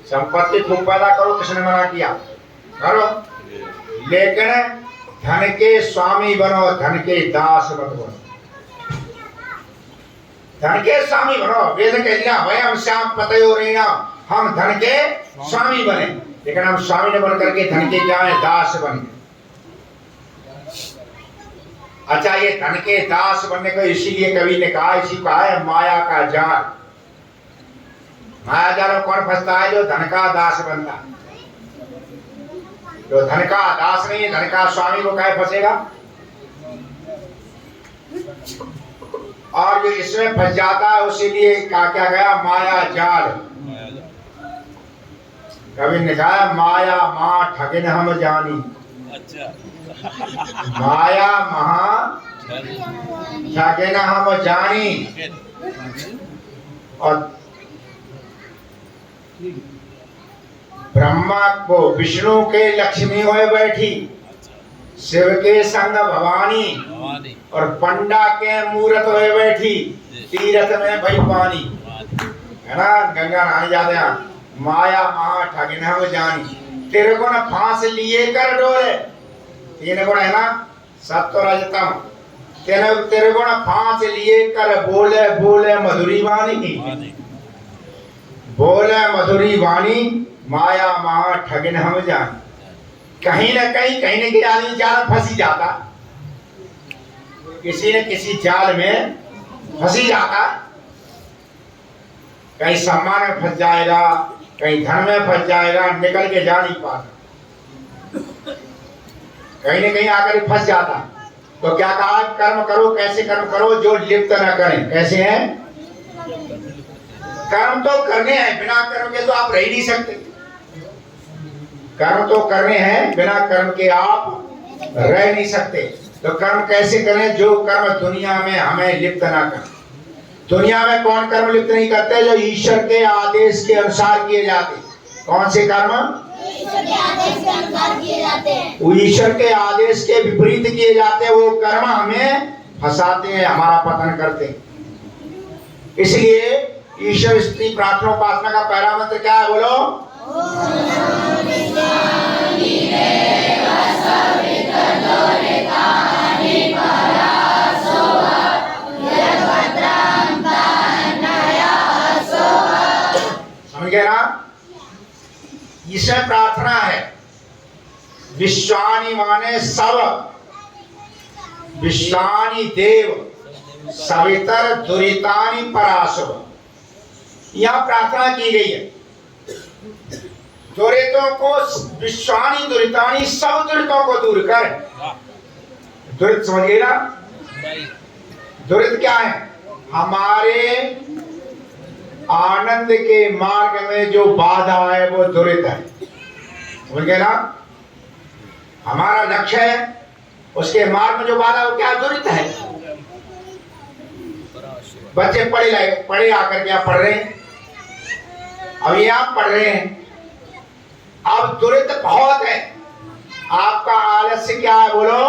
संपत्ति खूब पैदा करो, किसने मना किया? करो, लेकिन धन के स्वामी बनो, धन के दास मत बनो। धन के स्वामी बनो। वेद कह दिया वयम श्याम पतयो ऋणा, हम धन के स्वामी बने, लेकिन हम स्वामी न बन करके धन के क्या है? दास बने। अच्छा, ये धन के दास बनने को इसीलिए कवि ने कहा, इसी को है माया का जाल। माया जाल में कौन फंसता है? जो धन का दास बनता है। जो धन का दास नहीं, धन का स्वामी, वो काहे फंसेगा? और जो इसमें फंस जाता है उसीलिए क्या क्या गया? माया जाल। कवि ने कहा माया माँ ठगिन हम जानी। अच्छा। माया महा ठगिन हम जानी। और ब्रह्मा को विष्णु के लक्ष्मी होए बैठी, शिव के संग भवानी, और पंडा के मूरत होए बैठी, तीरथ में भई पानी। है ना, गंगा नहाने जाते हैं। माया महा ठगिन हम जानी, तेरे को न फांस लिए कर डोले। तीन गुण है ना, सत्व रजतम। तेरे को न फांस लिए कर बोले बोले मधुरी वाणी, बोले मधुरी वाणी, माया महा ठगिन हम जानी। कहीं न कहीं आदमी जाल फंसी जाता, किसी न किसी जाल में फंसी जाता। कहीं सम्मान में फंस जाएगा, कहीं धन में फंस जाएगा, निकल के जा नहीं पाता। कहीं न कहीं आकर फंस जाता। तो क्या कहा? कर्म करो। कैसे कर्म करो? जो लिप्त न करें। कैसे है? कर्म तो करने हैं, बिना कर्म के तो आप रह नहीं सकते। कर्म तो करने हैं, बिना कर्म के आप रह नहीं सकते। तो कर्म कैसे करें? जो कर्म दुनिया में हमें लिप्त ना करें। दुनिया में कौन कर्म लिप्त नहीं करते? जो ईश्वर के आदेश के अनुसार किए जाते। कौन से कर्म? ईश्वर के आदेश के अनुसार किए जाते हैं। वो ईश्वर के आदेश के विपरीत किए जाते हैं, वो कर्म हमें फंसाते हैं, हमारा पतन करते हैं। इसलिए ईश्वर स्तुति प्रार्थना उपासना का पहला मंत्र क्या है? बोलो। समझ गए ना? इसमें प्रार्थना है। विश्वानि माने सब, विश्वानि देव, सवितर दुरितानि पराशव। यह प्रार्थना की गई है। दुरितों को, विश्वानि दुरितानि, सब दुरितों को दूर कर। दुरित समझिए ना? दुरित क्या है? हमारे आनंद के मार्ग में जो बाधा है वो दुरित है। समझ गए ना? हमारा लक्ष्य है, उसके मार्ग में जो बाधा है वो क्या? दुरित है। बच्चे पढ़े आकर के आप पढ़ रहे हैं, अब ये आप पढ़ रहे हैं, अब दुरित बहुत है। आपका आलस्य क्या है? बोलो।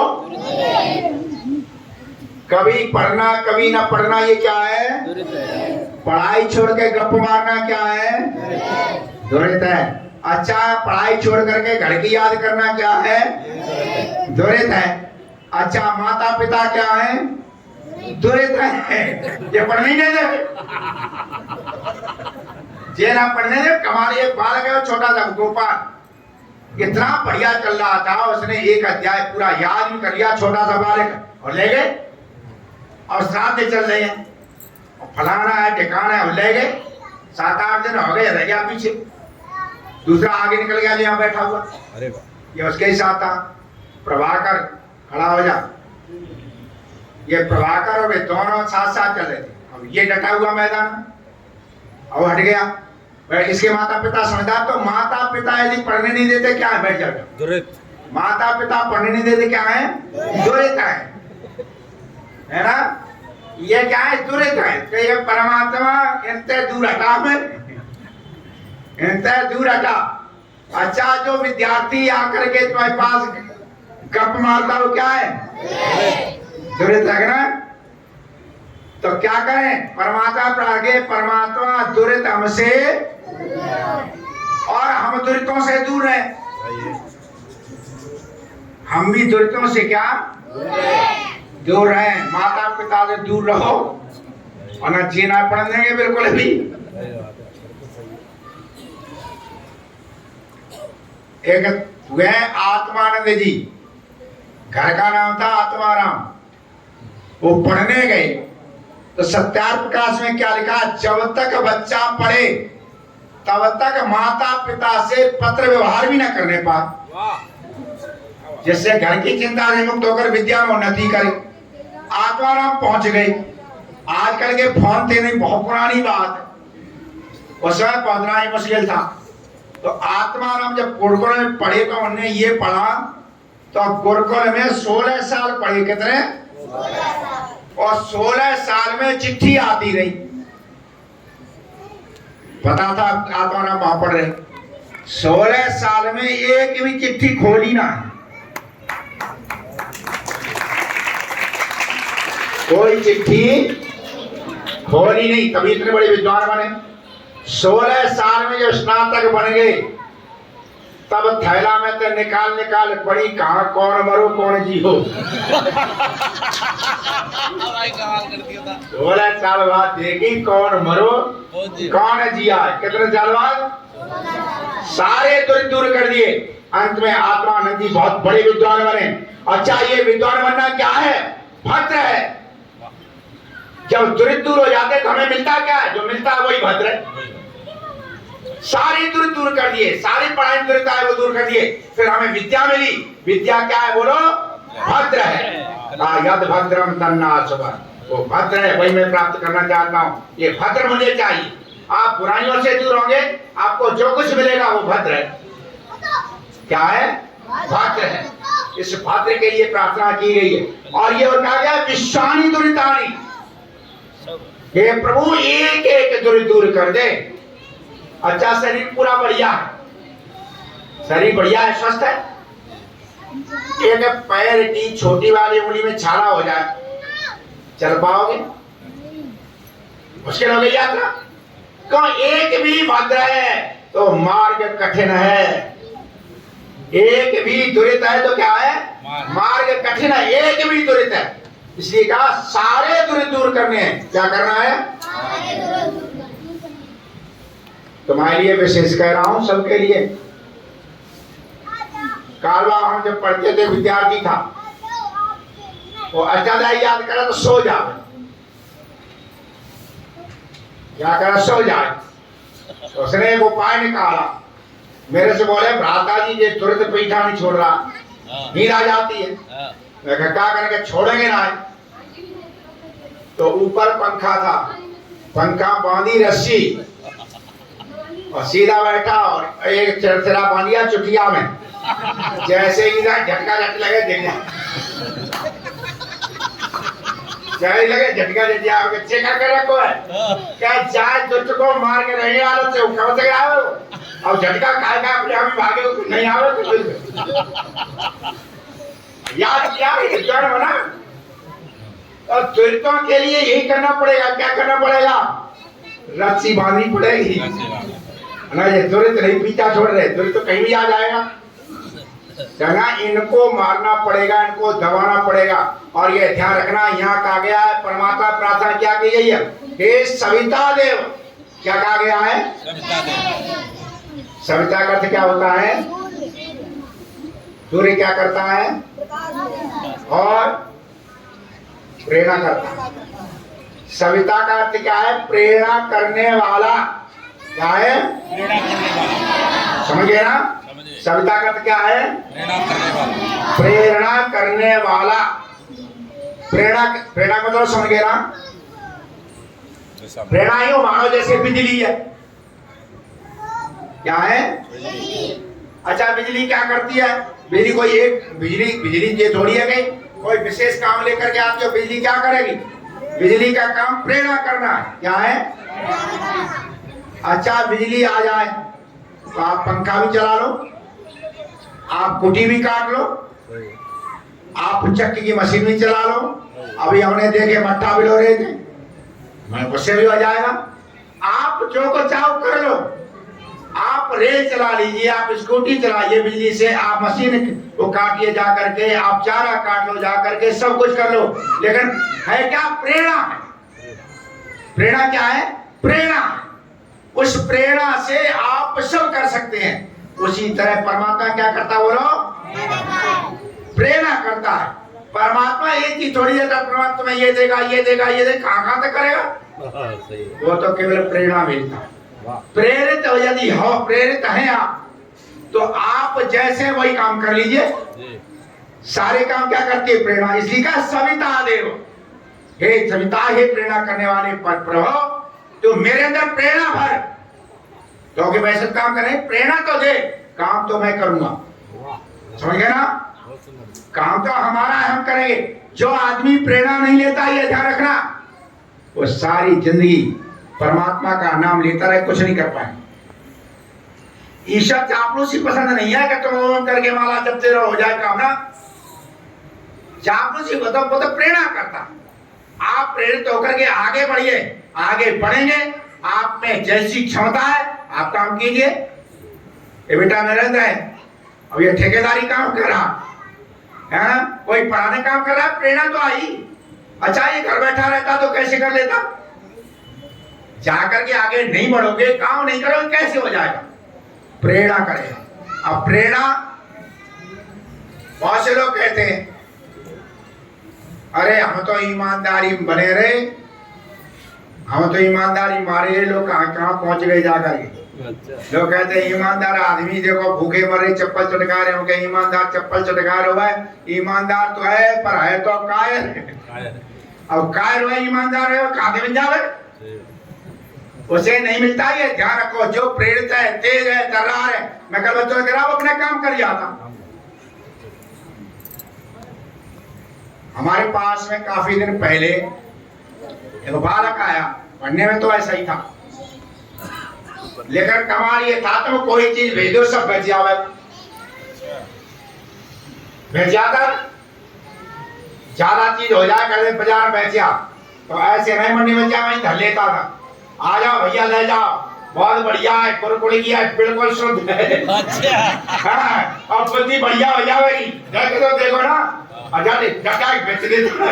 कभी पढ़ना कभी ना पढ़ना, ये क्या है? पढ़ाई छोड़ के गप मारना क्या है? दुरित है। अच्छा, पढ़ाई छोड़ करके घर की याद करना क्या है? दुरित है। अच्छा, माता पिता क्या है? दुरित है। ये पढ़ने नहीं दे, ये ना पढ़ने दे। कमाल, एक बालक है छोटा सा गोपाल, इतना बढ़िया चल रहा था, उसने एक अध्याय पूरा याद भी कर लिया, छोटा सा बालक, और ले गए। और साथ चल रहे हैं, और फलाना है ठिकाना है, ले गए। 7-8 दिन हो गए, रह गया पीछे। दूसरा आगे निकल गया, यहाँ बैठा हुआ। अरे वाह, ये उसके ही साथ था। प्रभाकर खड़ा हो जा। ये प्रभाकर और वे दोनों साथ साथ चल रहे थे। अब ये डटा हुआ मैदान में, और हट गया। इसके माता पिता समझदार, तो माता पिता यदि पढ़ने नहीं देते क्या है? बैठ जाओ। दुरित। माता पिता पढ़ने नहीं देते क्या है? दुरित है ना? ये क्या है? दुरित है। तो ये परमात्मा इनसे दूर हटा में, इनसे दूर हटा। अच्छा, जो विद्यार्थी आकर के तुम्हारे पास गप मारता वो क्या है? दुरित है ना? तो क्या करें? परमात्मा पर आगे, परमात्मा दुरित हमसे, दुरितों से दूर रहे। हम भी दुरितों से क्या दूर रहे। माता पिता से दूर रहो और ना जीना पड़ देंगे बिल्कुल भी। एक वह आत्मानंद जी, घर का नाम था आत्माराम, वो पढ़ने गए तो सत्यार्थ प्रकाश में क्या लिखा, जब तक बच्चा पढ़े तब तक माता पिता से पत्र व्यवहार भी न करने पाए, जिससे घर की चिंता से मुक्त होकर विद्या में उन्नति करे। आत्माराम पहुंच गए। आजकल के फोन थे नहीं, बहुत पुरानी बात है, उस समय पहुंचना ही मुश्किल था। तो आत्माराम जब गुरुकुल में पढ़े तो उन्होंने ये पढ़ा, तो गुरुकुल में 16 साल पढ़े। कितने? और 16 साल में चिट्ठी आती रही। पता था आत्माराम वहां पढ़ रहे। 16 साल में एक भी चिट्ठी खोली ना, कोई चिट्ठी खोली नहीं, तभी इतने बड़े विद्वान बने। 16 साल में जब स्नातक बन गए तब थैला में तो निकाल पड़ी, कहा कौन मरो कौन जी हो। 16 साल बाद देखी कौन मरो कौन जिया। कितने साल बाद सारे दूर कर दिए। अंत में आत्मानंद जी बहुत बड़े विद्वान बने। अच्छा, ये विद्वान बनना क्या है? भद्र है। जब दूर हो जाते तो हमें मिलता क्या है? जो मिलता है वही भद्र है। सारी दूर कर दिए, सारी पढ़ाई दूरता है वो दूर कर दिए, फिर हमें विद्या मिली। विद्या क्या है बोलो? भद्र है। यद भद्रम तन्नासुभं, वो भद्र है, वही मैं प्राप्त करना चाहता हूँ। ये भद्र मुझे चाहिए। आप बुराइयों से दूर होंगे, आपको जो कुछ मिलेगा वो भद्र है। क्या है? भद्र है। इस भद्र के लिए प्रार्थना की गई है। और ये कहा गया विश्वानि दुरितानि, हे प्रभु एक एक दूर कर दे। अच्छा, शरीर पूरा बढ़िया है, शरीर बढ़िया है, स्वस्थ है। एक पैर की छोटी वाली उंगली में छाला हो जाए, चल पाओगे? मुश्किल हो गई यात्रा। क्यों? एक भी भद्र है तो मार्ग कठिन है, एक भी दुरित है तो क्या है? मार्ग कठिन है। एक भी दुरित है, इसलिए कहा सारे दूर करने हैं। क्या करना है? तुम्हारे लिए विशेष कह रहा हूं, सबके लिए। कारवा हम जब पढ़ते थे, विद्यार्थी था, वो अष्टाध्यायी याद करा तो सो जाए। क्या करा? सो जाए। तो उसने एक उपाय निकाला, मेरे से बोले भ्राता जी ये तुरंत पीछा नहीं छोड़ रहा, नींद आ जाती है। मैं क्या करके छोड़ेंगे ना। तो ऊपर पंखा था, पंखा बांधी रस्सी और सीधा बैठा और एक चरचरा बांधिया चुटिया में। जैसे ही झटका झट लगे जैसे लगे झटका झट चेका कर रखो है क्या? जाए दुष्ट को मार के नहीं आलो से कब तक आओ, और झटका खाए का अपने आप ही भागे नहीं आओ तो याद किया विद्वान बना। और दुरितों के लिए यही करना पड़ेगा। क्या करना पड़ेगा? रस्सी बांधनी पड़ेगी ना। ये दुरित नहीं पीछा छोड़ रहे, दुरित तो कहीं भी आ जाएगा ना। इनको मारना पड़ेगा, इनको दबाना पड़ेगा। और ये ध्यान रखना, यहाँ कहा गया है परमात्मा प्रार्थना क्या की गई है? हे सविता देव। क्या कहा गया है? सविता का अर्थ क्या होता है? सूर्य क्या करता है? और प्रेरणा करता है। सविता का अर्थ क्या है? प्रेरणा करने वाला। क्या है? समझ गए ना? सविता का अर्थ क्या है? प्रेरणा करने वाला। प्रेरणा मतलब समझ गए ना? प्रेरणा ही मानो जैसे बिजली है। क्या है? अच्छा, बिजली क्या करती है? बिजली कोई एक बिजली ये थोड़ी है कि कोई विशेष काम लेकर के आती हो। बिजली क्या करेगी? बिजली का काम प्रेरणा करना है। क्या है? अच्छा, बिजली आ जाए तो आप पंखा भी चला लो, आप कुटी भी काट लो, आप चक्की की मशीन भी चला लो। अभी हमने देखे मट्ठा भी लो रहे थे, मैं उससे भी हो जाएगा। आप जो को चाहो कर लो, आप रेल चला लीजिए, आप स्कूटी चलाइए बिजली से, आप मशीन को काटिए जा करके, आप चारा काट लो जा करके, सब कुछ कर लो, लेकिन है क्या? प्रेरणा है। प्रेरणा क्या है? प्रेरणा। उस प्रेरणा से आप सब कर सकते हैं। उसी तरह परमात्मा क्या करता बोलो? प्रेरणा करता है। परमात्मा एक ही थोड़ी देता, परमात्मा तुम्हें ये देगा, ये देगा, ये देगा, कहाँ तक करेगा? वो तो केवल प्रेरणा मिलता है। प्रेरित यदि हो, प्रेरित हैं आप, तो आप जैसे वही काम कर लीजिए। सारे काम क्या करती है? प्रेरणा। इसलिए का सविता देव, हे सविता, हे प्रेरणा करने वाले प्रभु, तो मेरे अंदर प्रेरणा भर, क्योंकि मैं सब काम करें, प्रेरणा तो दे, काम तो मैं करूंगा। समझ गए ना? काम तो हमारा है, हम करेंगे। जो आदमी प्रेरणा नहीं लेता, ये ध्यान रखना, वो सारी जिंदगी परमात्मा का नाम लेता रहे, कुछ नहीं कर पाए। ईश्वर चापलूसी पसंद नहीं है कि तुम ओम करके माला जपते रहो, हो जाए काम ना। चापलूसी को तो प्रेरणा करता। आप प्रेरित होकर के आगे बढ़िए, आगे बढ़ेंगे। आप में जैसी क्षमता है आप काम कीजिए। ये बेटा नरेंद्र है, अब ये ठेकेदारी काम कर रहा है, कोई पढ़ाने काम कर रहा है, प्रेरणा तो आई। अच्छा, ये घर बैठा रहता तो कैसे कर लेता? जाकर के आगे नहीं बढ़ोगे, काम नहीं करोगे, कैसे हो जाएगा? प्रेरणा करेगा। अब प्रेरणा, बहुत से लोग कहते हैं अरे हम तो ईमानदारी बने रहे, हम तो ईमानदारी मारे, लोग कहाँ कहाँ पहुंच गए जाकर के। लोग कहते हैं ईमानदार आदमी देखो भूखे मरे, चप्पल चटका रहे होंगे, ईमानदार चप्पल चटका रहे है। ईमानदार तो है, पर है तो कायर। अब कायर हुआ, ईमानदार है, कहाँ बन जावे? उसे नहीं मिलता। ये ध्यान रखो, जो प्रेरित है, तेज है, तर्रार है, मैं कल बच्चों के अपने काम कर जाता। हमारे पास में काफी दिन पहले एक बालक आया, पढ़ने में तो ऐसा ही था, लेकिन कमाल ये था तो कोई चीज भेज दो सब भेज जावे, भेज जाता, ज्यादा चीज हो जाए कर बाजार में बेचा तो ऐसे नहीं मंडी में जा वहीं धर लेता था। आ जाओ भैया ले जाओ, बहुत बढ़िया है, कुरकुरी की है, बिल्कुल शुद्ध है। अच्छा, हाँ, अब बुद्धि बढ़िया हो जाएगी, जाके तो देखो ना। अच्छा डका बेच देता,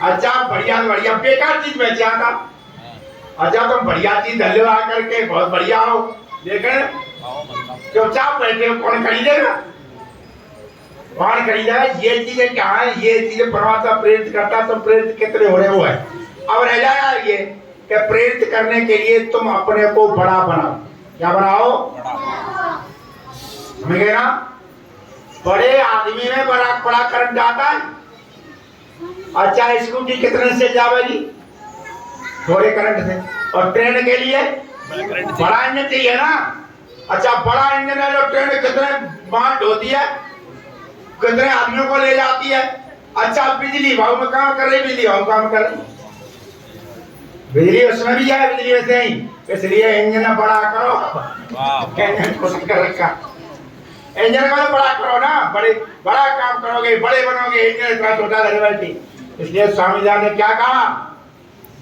अच्छा बढ़िया बढ़िया, बेकार चीज बेच जाता। अच्छा तुम बढ़िया चीज धल्ले आ करके बहुत बढ़िया हो, लेकिन चुपचाप बैठे हो, कौन खरीदेगा? कौन खरीदेगा? ये चीजें क्या है? ये चीजें परमात्मा प्रेरित करता, तुम प्रेरित कितने हो रहे हो है। अब रह जाएगा ये कि प्रेरित करने के लिए तुम अपने को बड़ा बनाओ। क्या बनाओ? समझ गए ना? बड़े आदमी में बड़ा करंट जाता है। अच्छा स्कूटी कितने से जाएगी? थोड़े करंट से। और ट्रेन के लिए बड़ा इंजन चाहिए ना। अच्छा बड़ा इंजन है, जो ट्रेन कितने माल ढोती है, कितने आदमियों को ले जाती है। अच्छा बिजली भाव में काम कर रही, बिजली भाव काम कर रही, बिजली उसमें भी है, बिजली में से ही, इसलिए इंजन बड़ा करो। इंजन को कर रखा, इंजन को बड़ा करो ना, बड़ा काम करोगे, बड़े बनोगे, इंजन इतना छोटा लगे बैठी। इसलिए स्वामी जी ने क्या कहा?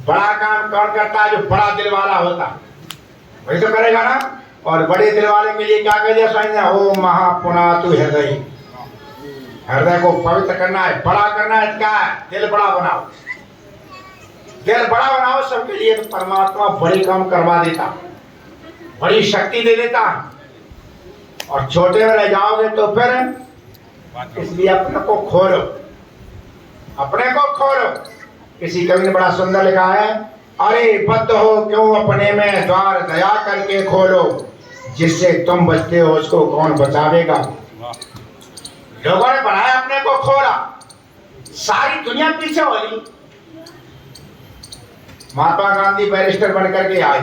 बड़ा काम कौन करता है? जो बड़ा दिल वाला होता, वही तो करेगा ना। और बड़े दिल वाले के लिए क्या कह दिया स्वामी ने? ओम महापुनातु हृदय, हृदय को पवित्र करना है, बड़ा करना है। क्या है? दिल बड़ा बनाओ, दिल बड़ा बनाओ सबके लिए। तो परमात्मा बड़ी काम करवा देता, बड़ी शक्ति दे देता। और छोटे में रह जाओगे तो फिर, इसलिए अपने को खोलो, अपने को खोलो। किसी कवि ने बड़ा सुंदर लिखा है, अरे बद्ध हो क्यों अपने में, द्वार दया करके खोलो, जिससे तुम बचते हो उसको कौन बचावेगा। लोगों ने बनाया, अपने को खोला, सारी दुनिया पीछे हो गई। महात्मा गांधी बैरिस्टर बनकर के आई,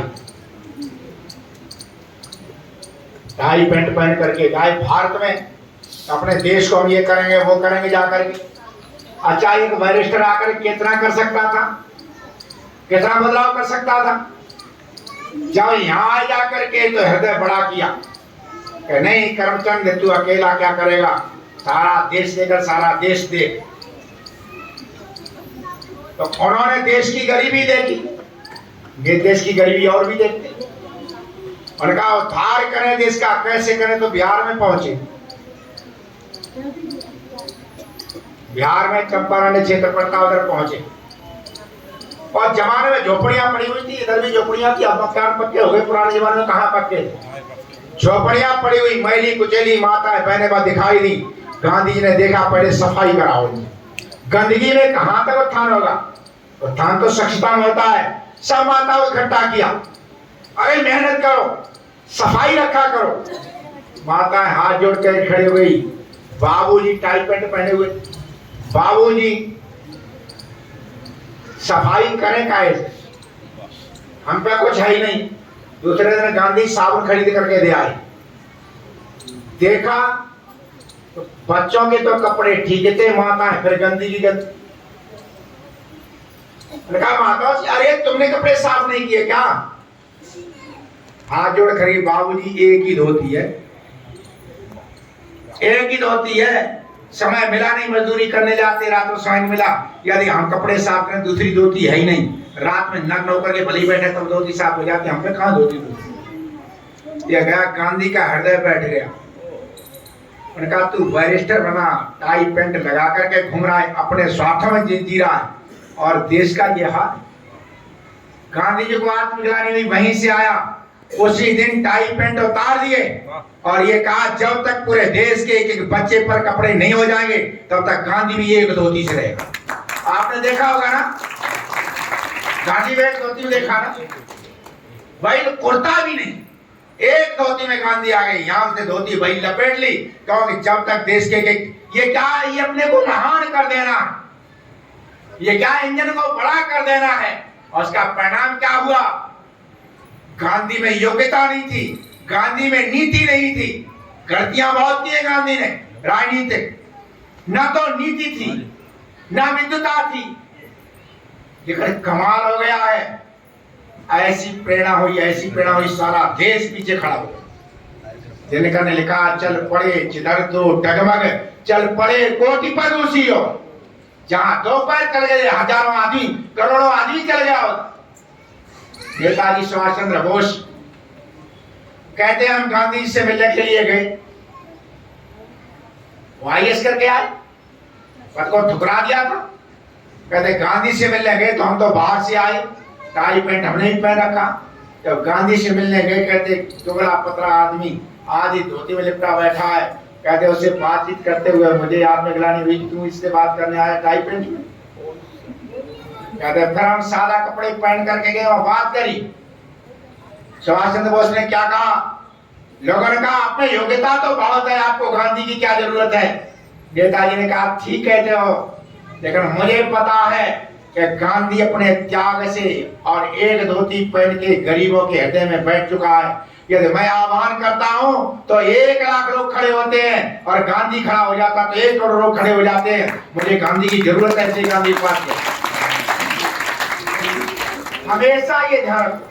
टाई पैंट पहन करके आए भारत में, अपने देश को हम ये करेंगे वो करेंगे जाकर के। अच्छा एक बैरिस्टर आकर कितना कर सकता था, कितना बदलाव कर सकता था? जब यहाँ आ जाकर के तो हृदय बड़ा किया कि नहीं करमचंद तू अकेला क्या करेगा, सारा देश देकर, सारा देश देख। तो उन्होंने देश की गरीबी देखी, ये देश की गरीबी और भी देखते। उनका उद्धार करें देश का, कैसे करें? तो बिहार में पहुंचे। बिहार में चंपारण क्षेत्र पड़ता, उधर पहुंचे। और जमाने में झोपड़ियां पड़ी हुई थी, इधर भी झोपड़ियां थी। अब मकान पक्के हो गए, पुराने जमाने में कहाँ पक्के थे? झोपड़ियां पड़ी हुई, मैली कुचेली माताएं बहनें बाद दिखाई दी। गांधी जी ने देखा, पहले सफाई कराओ। गंदगी में कहां तक उत्थान होगा? उत्थान तो स्वच्छता में होता है। सब माताओं को इकट्ठा किया, अरे मेहनत करो, सफाई रखा करो। माताएं हाथ जोड़ कर खड़े हो गई। बाबूजी टाई पैंट पहने हुए, बाबूजी सफाई करें कैसे? हम पे कुछ है ही नहीं। दूसरे दिन गांधी साबुन खरीद करके दे आए। देखा तो बच्चों के तो कपड़े ठीक थे, माताएं फिर गंदी की गंदी। कहा माता, अरे तुमने कपड़े साफ नहीं किए क्या? हाथ जोड़ खड़ी, बाबूजी एक ही धोती है, एक ही धोती है। समय मिला नहीं, मजदूरी करने जाते, रात को समय मिला, यदि हम कपड़े साफ करें, दूसरी धोती है ही नहीं। रात में नग्न होकर के भली बैठे तब धोती साफ हो जाती, हम पे कहाँ धोती? ये गया, गांधी का हृदय बैठ गया। उन्होंने कहा तू बैरिस्टर बना, टाई पैंट लगा करके घूम रहा है, अपने स्वार्थ में जी रहा है, और देश का ये हाल। गांधी जी को आत्मग्लानि हुई, वहीं से आया, उसी दिन टाई पैंट उतार दिए और ये कहा जब तक पूरे देश के एक एक बच्चे पर कपड़े नहीं हो जाएंगे तब तक गांधी भी एक धोती से रहेगा। आपने देखा होगा ना, गांधी भी एक धोती में देखा ना, भाई कुर्ता भी नहीं, एक धोती में गांधी आ गए। यहां से धोती भाई लपेट ली, क्योंकि जब तक देश के ये क्या, ये अपने को महान कर देना, ये क्या इंजन को बड़ा कर देना है। और उसका परिणाम क्या हुआ? गांधी में योग्यता नहीं थी, गांधी में नीति नहीं थी। गलतियां बहुत की है गांधी ने राजनीतिक, न तो नीति थी न विद्वता थी। लेकिन कमाल हो गया है, ऐसी प्रेरणा हुई, ऐसी प्रेरणा हुई, सारा देश पीछे खड़ा हो गया। दिनकर ने लिखा, चल पड़े चिदर दो डगमग, चल पड़े कोटि पर उसी हो। जहां दो पैर चल गए, हजारों आदमी, करोड़ों आदमी चल गया। नेताजी सुभाष चंद्र बोस कहते हैं हम गांधी जी से मिलने के लिए गए, वो आईएएस करके आए, पद को ठुकरा दिया था। कहते गांधी से मिलने गए तो हम तो बाहर से आए, टाई पैंट हमने ही पहन रखा। जब गांधी से मिलने गए, कहते दुबला पतला आदमी आधी धोती में लिपटा बैठा है। कहते उससे बातचीत करते हुए मुझे आत्मग्लानि हुई कि तुम इससे बात करने आया टाई पैंट में। कहते फिर हम सादा कपड़े पहन करके गए और बात करी। सुभाष चंद्र बोस ने क्या कहा? लोगों ने कहा अपने योग्यता तो बहुत है, आपको गांधी की क्या जरूरत है? नेताजी ने कहा ठीक कहते हो, लेकिन मुझे पता है कि गांधी अपने त्याग से और एक धोती पहन के गरीबों के हृदय में बैठ चुका है। यदि मैं आह्वान करता हूं तो 1 लाख लोग खड़े होते हैं, और गांधी खड़ा हो जाता तो 1 करोड़ लोग खड़े हो जाते हैं। मुझे गांधी की जरूरत है, गांधी के पास। हमेशा ये ध्यान रखो,